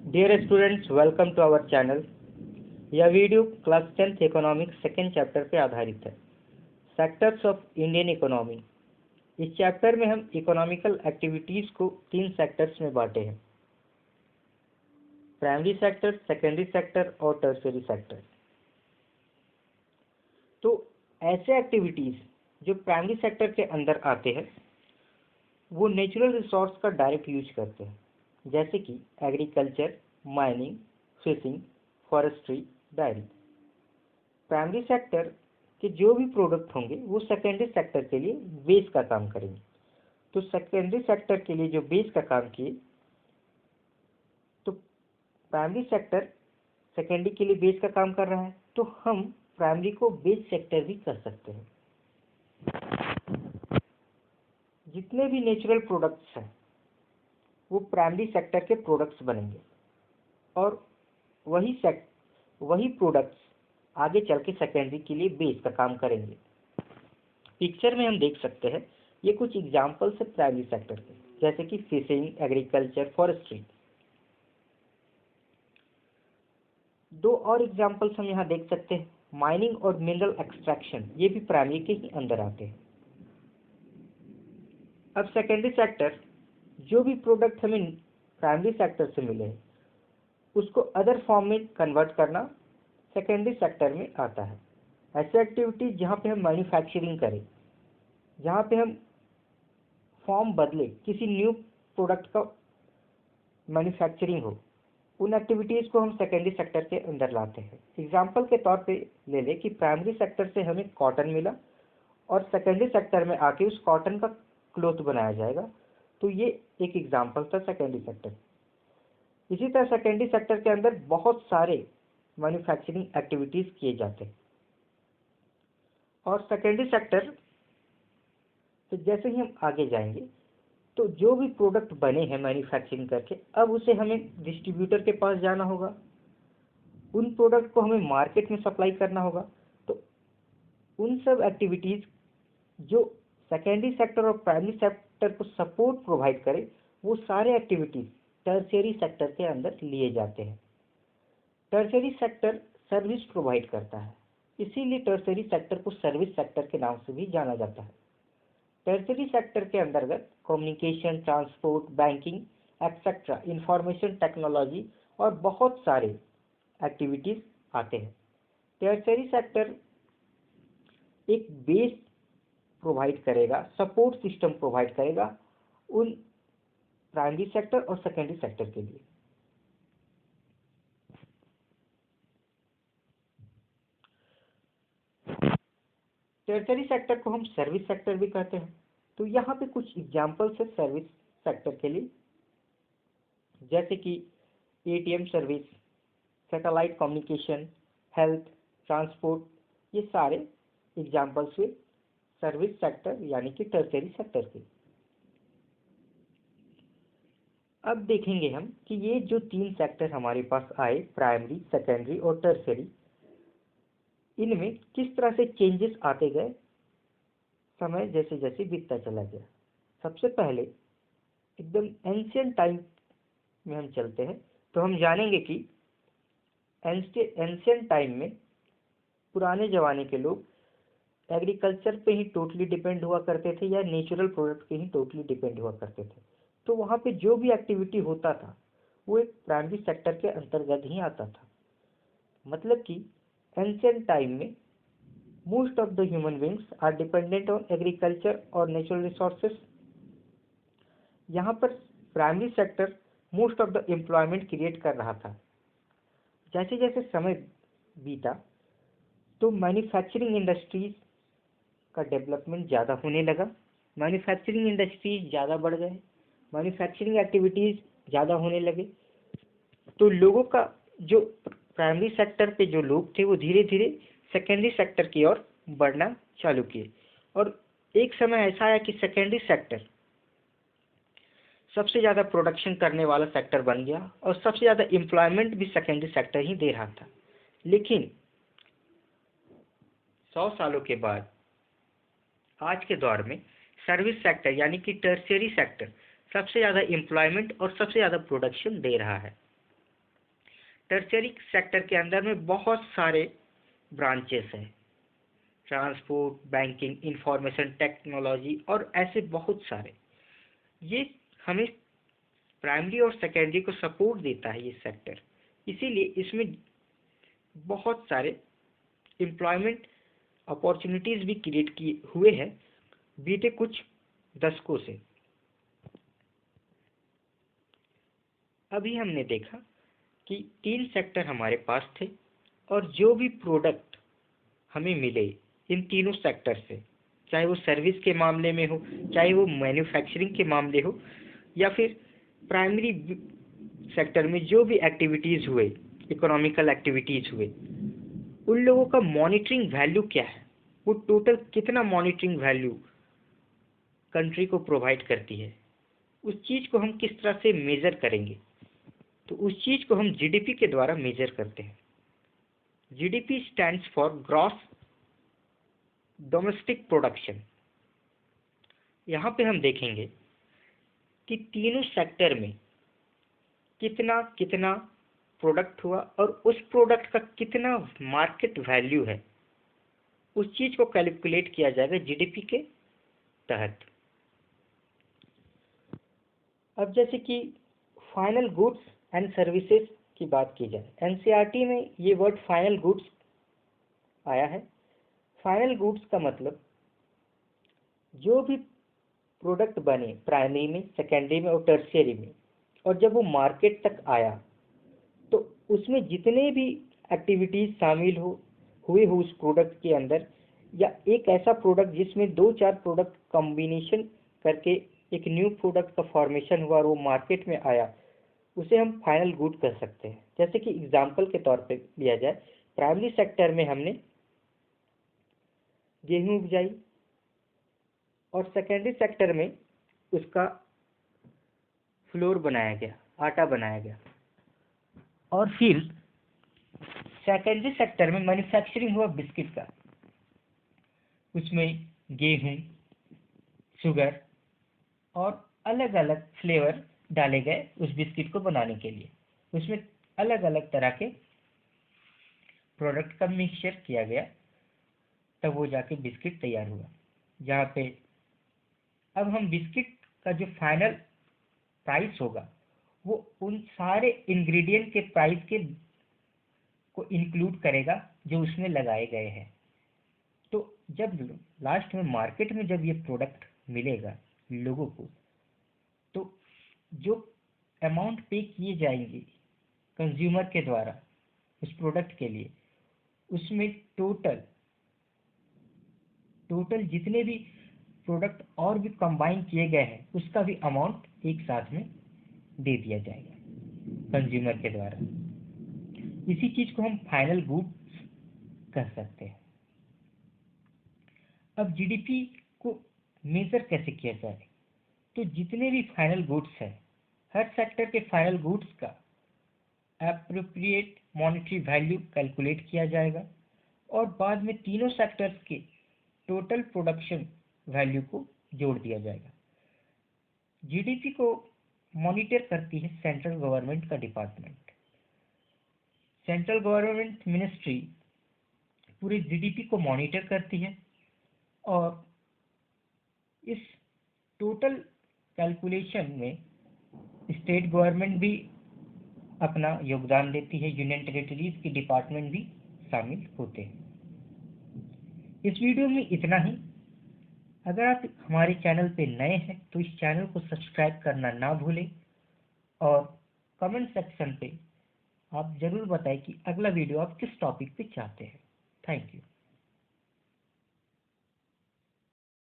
Dear students, welcome to our channel. यह video class 10th economics second chapter पे आधारित है, सेक्टर्स ऑफ इंडियन इकोनॉमी। इस chapter में हम इकोनॉमिकल एक्टिविटीज़ को 3 सेक्टर्स में बांटे हैं, प्राइमरी सेक्टर, सेकेंडरी सेक्टर और टर्शियरी सेक्टर। तो ऐसे एक्टिविटीज़ जो प्राइमरी सेक्टर के अंदर आते हैं वो नेचुरल रिसोर्स का डायरेक्ट यूज करते हैं, जैसे कि agriculture, mining, fishing, forestry, diary. Primary sector के जो भी प्रोडक्ट होंगे वो सेकेंडरी सेक्टर के लिए बेस का काम करेंगे। तो सेकेंडरी सेक्टर के लिए जो बेस का काम किए, तो प्राइमरी सेक्टर सेकेंडरी के लिए बेस का काम कर रहा है, तो हम प्राइमरी को बेस सेक्टर भी कर सकते हैं। जितने भी नेचुरल प्रोडक्ट्स हैं वो प्राइमरी सेक्टर के प्रोडक्ट्स बनेंगे और वही प्रोडक्ट्स आगे चल के सेकेंडरी के लिए बेस का काम करेंगे। पिक्चर में हम देख सकते हैं, ये कुछ एग्जांपल्स है प्राइमरी सेक्टर के, जैसे कि फिशिंग, एग्रीकल्चर, फॉरेस्ट्री। 2 और एग्जांपल्स हम यहाँ देख सकते हैं, माइनिंग और मिनरल एक्सट्रैक्शन, ये भी प्राइमरी के ही अंदर आते हैं। अब सेकेंडरी सेक्टर, जो भी प्रोडक्ट हमें प्राइमरी सेक्टर से मिले उसको अदर फॉर्म में कन्वर्ट करना सेकेंडरी सेक्टर में आता है। ऐसे एक्टिविटीज जहाँ पे हम मैन्युफैक्चरिंग करें, जहाँ पे हम फॉर्म बदले, किसी न्यू प्रोडक्ट का मैन्युफैक्चरिंग हो, उन एक्टिविटीज को हम सेकेंडरी सेक्टर के अंदर लाते हैं। एग्जाम्पल के तौर पे ले लें कि प्राइमरी सेक्टर से हमें कॉटन मिला और सेकेंडरी सेक्टर में आके उस कॉटन का क्लॉथ बनाया जाएगा, तो ये एक एग्जाम्पल था सेकेंडरी सेक्टर। इसी तरह सेकेंडरी सेक्टर के अंदर बहुत सारे मैन्युफैक्चरिंग एक्टिविटीज किए जाते हैं और सेकेंडरी सेक्टर से जैसे ही हम आगे जाएंगे तो जो भी प्रोडक्ट बने हैं मैन्युफैक्चरिंग करके, अब उसे हमें डिस्ट्रीब्यूटर के पास जाना होगा, उन प्रोडक्ट को हमें मार्केट में सप्लाई करना होगा। तो उन सब एक्टिविटीज जो सेकेंडरी सेक्टर और प्राइमरी सेक्टर को सपोर्ट प्रोवाइड करे, वो सारे एक्टिविटीज टर्शियरी सेक्टर के अंदर लिए जाते हैं। टर्शियरी सेक्टर सर्विस प्रोवाइड करता है, इसीलिए टर्शियरी सेक्टर को सर्विस सेक्टर के नाम से भी जाना जाता है। टर्शियरी सेक्टर के अंतर्गत communication, transport, banking etcetera, information technology और बहुत सारे एक्टिविटीज आते हैं। टर्शियरी सेक्टर एक बेस प्रोवाइड करेगा, सपोर्ट सिस्टम प्रोवाइड करेगा उन प्राइमरी सेक्टर और सेकेंडरी सेक्टर के लिए। टर्शियरी सेक्टर को हम सर्विस सेक्टर भी कहते हैं। तो यहाँ पे कुछ एग्जांपल्स है सर्विस सेक्टर के लिए, जैसे कि ATM service, satellite communication, health, transport, ये सारे एग्जांपल्स हुए सर्विस सेक्टर यानी कि टर्शियरी सेक्टर के। अब देखेंगे हम कि ये जो 3 सेक्टर हमारे पास आए, प्राइमरी, सेकेंडरी और टर्शियरी, इनमें किस तरह से चेंजेस आते गए समय जैसे जैसे बीतता चला गया। सबसे पहले एकदम एंशिएंट टाइम में हम चलते हैं, तो हम जानेंगे कि एंशिएंट टाइम में पुराने ज़माने के लोग एग्रीकल्चर पे ही टोटली डिपेंड हुआ करते थे या नेचुरल प्रोडक्ट पे ही टोटली डिपेंड हुआ करते थे। तो वहाँ पे जो भी एक्टिविटी होता था वो एक प्राइमरी सेक्टर के अंतर्गत ही आता था। मतलब कि एंशिएंट टाइम में most of the human beings are dependent on agriculture और नेचुरल रिसोर्सेस। यहाँ पर primary sector most of the employment create कर रहा था। जैसे जैसे समय बीता तो मैन्युफैक्चरिंग इंडस्ट्रीज का डेवलपमेंट ज़्यादा होने लगा, मैन्युफैक्चरिंग इंडस्ट्रीज ज़्यादा बढ़ गए, मैन्युफैक्चरिंग एक्टिविटीज़ ज़्यादा होने लगे। तो लोगों का जो प्राइमरी सेक्टर पे जो लोग थे वो धीरे धीरे सेकेंडरी सेक्टर की ओर बढ़ना चालू किए और एक समय ऐसा आया कि सेकेंडरी सेक्टर सबसे ज़्यादा प्रोडक्शन करने वाला सेक्टर बन गया और सबसे ज़्यादा एम्प्लॉयमेंट भी सेकेंडरी सेक्टर ही दे रहा था। लेकिन 100 सालों के बाद आज के दौर में सर्विस सेक्टर यानी कि टर्शियरी सेक्टर सबसे ज़्यादा एम्प्लॉयमेंट और सबसे ज़्यादा प्रोडक्शन दे रहा है। टर्शियरी सेक्टर के अंदर में बहुत सारे ब्रांचेस हैं, ट्रांसपोर्ट, बैंकिंग, इंफॉर्मेशन टेक्नोलॉजी और ऐसे बहुत सारे। ये हमें प्राइमरी और सेकेंडरी को सपोर्ट देता है ये सेक्टर, इसीलिए इसमें बहुत सारे एम्प्लॉयमेंट अपॉर्चुनिटीज भी क्रिएट किए हुए हैं बीते कुछ दशकों से। अभी हमने देखा कि 3 सेक्टर हमारे पास थे और जो भी प्रोडक्ट हमें मिले इन तीनों सेक्टर से, चाहे वो सर्विस के मामले में हो, चाहे वो मैन्युफैक्चरिंग के मामले हो, या फिर प्राइमरी सेक्टर में जो भी एक्टिविटीज हुए, इकोनॉमिकल एक्टिविटीज हुए, उन लोगों का मॉनिटरिंग वैल्यू क्या है, वो टोटल कितना मॉनिटरिंग वैल्यू कंट्री को प्रोवाइड करती है, उस चीज को हम किस तरह से मेजर करेंगे। तो उस चीज को हम जीडीपी के द्वारा मेजर करते हैं। GDP stands for gross domestic production. यहाँ पे हम देखेंगे कि तीनों सेक्टर में कितना कितना प्रोडक्ट हुआ और उस प्रोडक्ट का कितना मार्केट वैल्यू है, उस चीज को कैलकुलेट किया जाएगा जीडीपी के तहत। अब जैसे कि फाइनल गुड्स एंड सर्विसेज की बात की जाए, एनसीईआरटी में ये वर्ड फाइनल गुड्स आया है। फाइनल गुड्स का मतलब जो भी प्रोडक्ट बने प्राइमरी में, सेकेंडरी में और टर्शियरी में, और जब वो मार्केट तक आया तो उसमें जितने भी एक्टिविटीज शामिल हुए हो उस प्रोडक्ट के अंदर, या एक ऐसा प्रोडक्ट जिसमें 2-4 प्रोडक्ट कॉम्बिनेशन करके एक न्यू प्रोडक्ट का फॉर्मेशन हुआ और वो मार्केट में आया, उसे हम फाइनल गुड कह सकते हैं। जैसे कि एग्जाम्पल के तौर पे लिया जाए, प्राइमरी सेक्टर में हमने गेहूं उपजाई और सेकेंडरी सेक्टर में उसका फ्लोर बनाया गया, आटा बनाया गया, और फिर सेकेंडरी सेक्टर में मैन्युफैक्चरिंग हुआ बिस्किट का। उसमें गेहूं, शुगर और अलग अलग फ्लेवर डाले गए उस बिस्किट को बनाने के लिए। उसमें अलग अलग तरह के प्रोडक्ट का मिक्सचर किया गया, तब वो जाके बिस्किट तैयार हुआ। जहाँ पे अब हम बिस्किट का जो फाइनल प्राइस होगा वो उन सारे इंग्रेडिएंट के प्राइस के को इंक्लूड करेगा जो उसमें लगाए गए हैं। तो जब लास्ट में मार्केट में जब ये प्रोडक्ट मिलेगा लोगों को, तो जो अमाउंट पे किए जाएंगे कंज्यूमर के द्वारा उस प्रोडक्ट के लिए, उसमें टोटल जितने भी प्रोडक्ट और भी कंबाइन किए गए हैं उसका भी अमाउंट एक साथ में दे दिया जाएगा कंज्यूमर के द्वारा। इसी चीज को हम फाइनल गुड्स कह सकते हैं। अब जीडीपी को मेजर कैसे किया जाए, तो जितने भी फाइनल गुड्स हैं, हर सेक्टर के फाइनल गुड्स का एप्रोप्रिएट मॉनेटरी वैल्यू कैलकुलेट किया जाएगा और बाद में तीनों सेक्टर्स के टोटल प्रोडक्शन वैल्यू को जोड़ दिया जाएगा। जीडीपी को मॉनिटर करती है सेंट्रल गवर्नमेंट का डिपार्टमेंट। सेंट्रल गवर्नमेंट मिनिस्ट्री पूरे जीडीपी को मॉनिटर करती है और इस टोटल कैलकुलेशन में स्टेट गवर्नमेंट भी अपना योगदान देती है, यूनियन टेरिटरीज के डिपार्टमेंट भी शामिल होते हैं। इस वीडियो में इतना ही। अगर आप हमारे चैनल पे नए हैं तो इस चैनल को सब्सक्राइब करना ना भूलें और कमेंट सेक्शन पे आप जरूर बताएं कि अगला वीडियो आप किस टॉपिक पे चाहते हैं। Thank you.